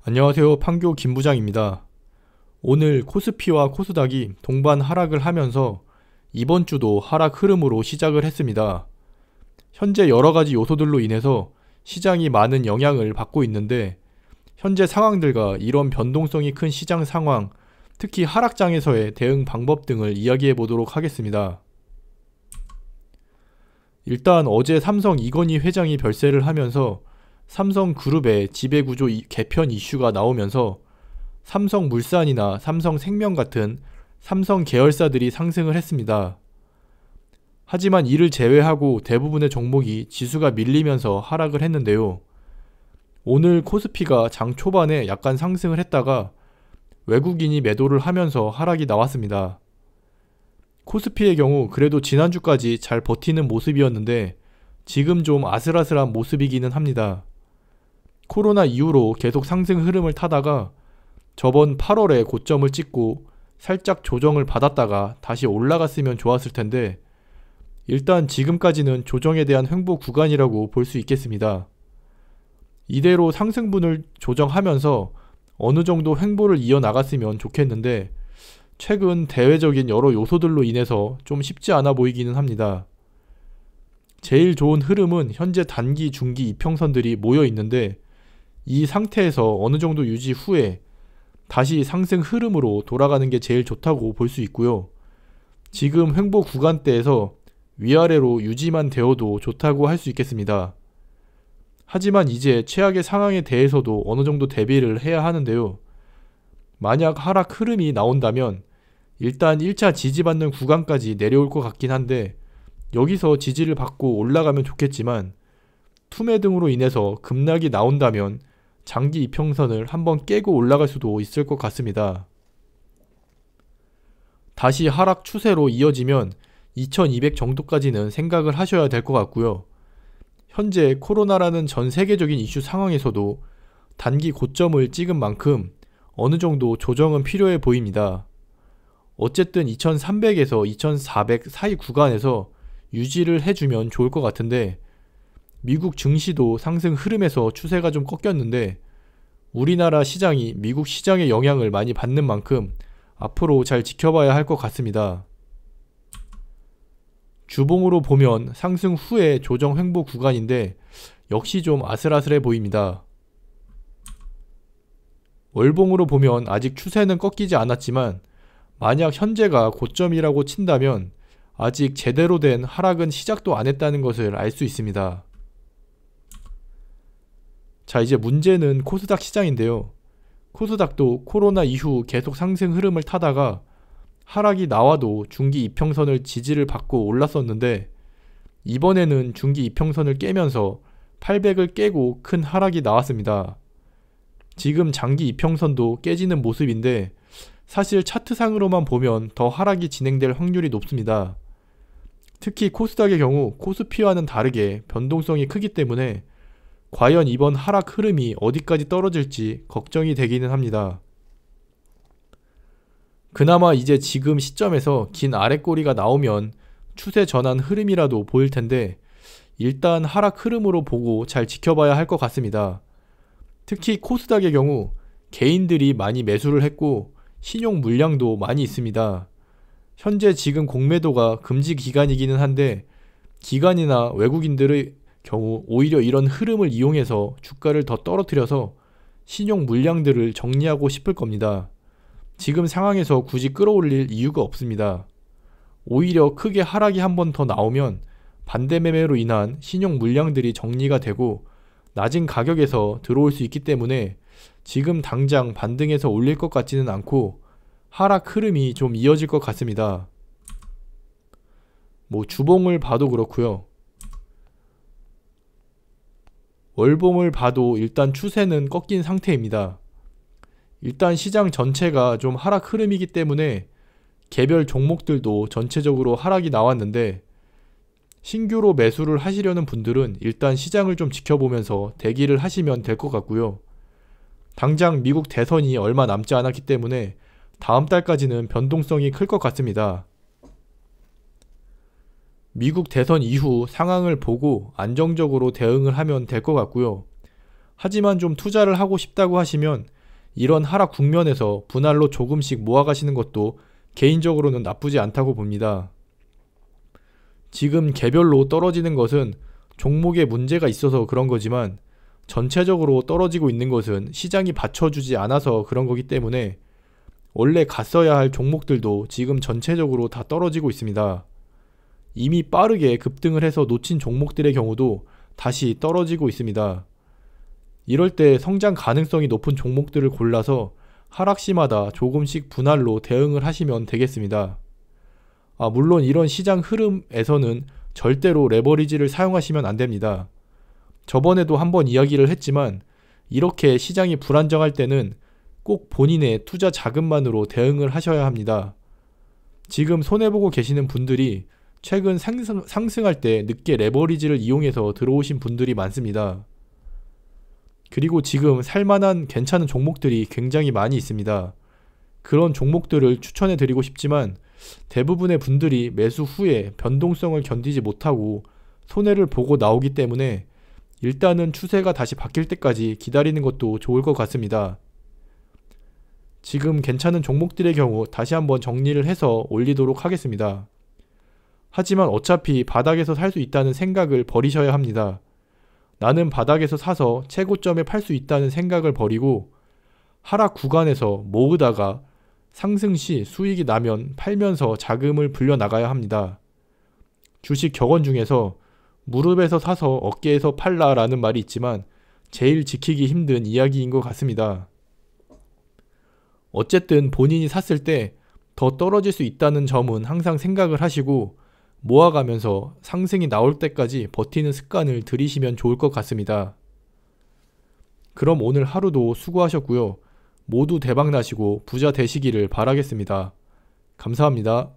안녕하세요. 판교 김부장입니다. 오늘 코스피와 코스닥이 동반 하락을 하면서 이번 주도 하락 흐름으로 시작을 했습니다. 현재 여러가지 요소들로 인해서 시장이 많은 영향을 받고 있는데, 현재 상황들과 이런 변동성이 큰 시장 상황, 특히 하락장에서의 대응 방법 등을 이야기해 보도록 하겠습니다. 일단 어제 삼성 이건희 회장이 별세를 하면서 삼성그룹의 지배구조 개편 이슈가 나오면서 삼성물산이나 삼성생명 같은 삼성 계열사들이 상승을 했습니다. 하지만 이를 제외하고 대부분의 종목이 지수가 밀리면서 하락을 했는데요. 오늘 코스피가 장 초반에 약간 상승을 했다가 외국인이 매도를 하면서 하락이 나왔습니다. 코스피의 경우 그래도 지난주까지 잘 버티는 모습이었는데 지금 좀 아슬아슬한 모습이기는 합니다. 코로나 이후로 계속 상승 흐름을 타다가 저번 8월에 고점을 찍고 살짝 조정을 받았다가 다시 올라갔으면 좋았을 텐데, 일단 지금까지는 조정에 대한 횡보 구간이라고 볼 수 있겠습니다. 이대로 상승분을 조정하면서 어느 정도 횡보를 이어나갔으면 좋겠는데, 최근 대외적인 여러 요소들로 인해서 좀 쉽지 않아 보이기는 합니다. 제일 좋은 흐름은 현재 단기, 중기 이평선들이 모여 있는데, 이 상태에서 어느 정도 유지 후에 다시 상승 흐름으로 돌아가는 게 제일 좋다고 볼 수 있고요. 지금 횡보 구간대에서 위아래로 유지만 되어도 좋다고 할 수 있겠습니다. 하지만 이제 최악의 상황에 대해서도 어느 정도 대비를 해야 하는데요. 만약 하락 흐름이 나온다면 일단 1차 지지받는 구간까지 내려올 것 같긴 한데, 여기서 지지를 받고 올라가면 좋겠지만 투매 등으로 인해서 급락이 나온다면 장기 이평선을 한번 깨고 올라갈 수도 있을 것 같습니다. 다시 하락 추세로 이어지면 2200 정도까지는 생각을 하셔야 될 것 같고요. 현재 코로나라는 전 세계적인 이슈 상황에서도 단기 고점을 찍은 만큼 어느 정도 조정은 필요해 보입니다. 어쨌든 2300에서 2400 사이 구간에서 유지를 해주면 좋을 것 같은데, 미국 증시도 상승 흐름에서 추세가 좀 꺾였는데 우리나라 시장이 미국 시장의 영향을 많이 받는 만큼 앞으로 잘 지켜봐야 할 것 같습니다. 주봉으로 보면 상승 후에 조정 횡보 구간인데 역시 좀 아슬아슬해 보입니다. 월봉으로 보면 아직 추세는 꺾이지 않았지만 만약 현재가 고점이라고 친다면 아직 제대로 된 하락은 시작도 안 했다는 것을 알 수 있습니다. 자, 이제 문제는 코스닥 시장인데요. 코스닥도 코로나 이후 계속 상승 흐름을 타다가 하락이 나와도 중기 이평선을 지지를 받고 올랐었는데, 이번에는 중기 이평선을 깨면서 800을 깨고 큰 하락이 나왔습니다. 지금 장기 이평선도 깨지는 모습인데 사실 차트상으로만 보면 더 하락이 진행될 확률이 높습니다. 특히 코스닥의 경우 코스피와는 다르게 변동성이 크기 때문에 과연 이번 하락 흐름이 어디까지 떨어질지 걱정이 되기는 합니다. 그나마 이제 지금 시점에서 긴 아랫꼬리가 나오면 추세 전환 흐름이라도 보일 텐데, 일단 하락 흐름으로 보고 잘 지켜봐야 할 것 같습니다. 특히 코스닥의 경우 개인들이 많이 매수를 했고 신용 물량도 많이 있습니다. 현재 지금 공매도가 금지 기간이기는 한데, 기관이나 외국인들의 경우 오히려 이런 흐름을 이용해서 주가를 더 떨어뜨려서 신용 물량들을 정리하고 싶을 겁니다. 지금 상황에서 굳이 끌어올릴 이유가 없습니다. 오히려 크게 하락이 한 번 더 나오면 반대 매매로 인한 신용 물량들이 정리가 되고 낮은 가격에서 들어올 수 있기 때문에 지금 당장 반등해서 올릴 것 같지는 않고 하락 흐름이 좀 이어질 것 같습니다. 주봉을 봐도 그렇고요. 월봉을 봐도 일단 추세는 꺾인 상태입니다. 일단 시장 전체가 좀 하락 흐름이기 때문에 개별 종목들도 전체적으로 하락이 나왔는데, 신규로 매수를 하시려는 분들은 일단 시장을 좀 지켜보면서 대기를 하시면 될 것 같고요. 당장 미국 대선이 얼마 남지 않았기 때문에 다음 달까지는 변동성이 클 것 같습니다. 미국 대선 이후 상황을 보고 안정적으로 대응을 하면 될 것 같고요. 하지만 좀 투자를 하고 싶다고 하시면 이런 하락 국면에서 분할로 조금씩 모아가시는 것도 개인적으로는 나쁘지 않다고 봅니다. 지금 개별로 떨어지는 것은 종목에 문제가 있어서 그런 거지만 전체적으로 떨어지고 있는 것은 시장이 받쳐주지 않아서 그런 거기 때문에 원래 갔어야 할 종목들도 지금 전체적으로 다 떨어지고 있습니다. 이미 빠르게 급등을 해서 놓친 종목들의 경우도 다시 떨어지고 있습니다. 이럴 때 성장 가능성이 높은 종목들을 골라서 하락시마다 조금씩 분할로 대응을 하시면 되겠습니다. 물론 이런 시장 흐름에서는 절대로 레버리지를 사용하시면 안 됩니다. 저번에도 한번 이야기를 했지만 이렇게 시장이 불안정할 때는 꼭 본인의 투자 자금만으로 대응을 하셔야 합니다. 지금 손해보고 계시는 분들이 최근 상승할 때 늦게 레버리지를 이용해서 들어오신 분들이 많습니다. 그리고 지금 살만한 괜찮은 종목들이 굉장히 많이 있습니다. 그런 종목들을 추천해 드리고 싶지만 대부분의 분들이 매수 후에 변동성을 견디지 못하고 손해를 보고 나오기 때문에 일단은 추세가 다시 바뀔 때까지 기다리는 것도 좋을 것 같습니다. 지금 괜찮은 종목들의 경우 다시 한번 정리를 해서 올리도록 하겠습니다. 하지만 어차피 바닥에서 살 수 있다는 생각을 버리셔야 합니다. 나는 바닥에서 사서 최고점에 팔 수 있다는 생각을 버리고 하락 구간에서 모으다가 상승 시 수익이 나면 팔면서 자금을 불려나가야 합니다. 주식 격언 중에서 무릎에서 사서 어깨에서 팔라 라는 말이 있지만 제일 지키기 힘든 이야기인 것 같습니다. 어쨌든 본인이 샀을 때 더 떨어질 수 있다는 점은 항상 생각을 하시고 모아가면서 상승이 나올 때까지 버티는 습관을 들이시면 좋을 것 같습니다. 그럼 오늘 하루도 수고하셨고요. 모두 대박 나시고 부자 되시기를 바라겠습니다. 감사합니다.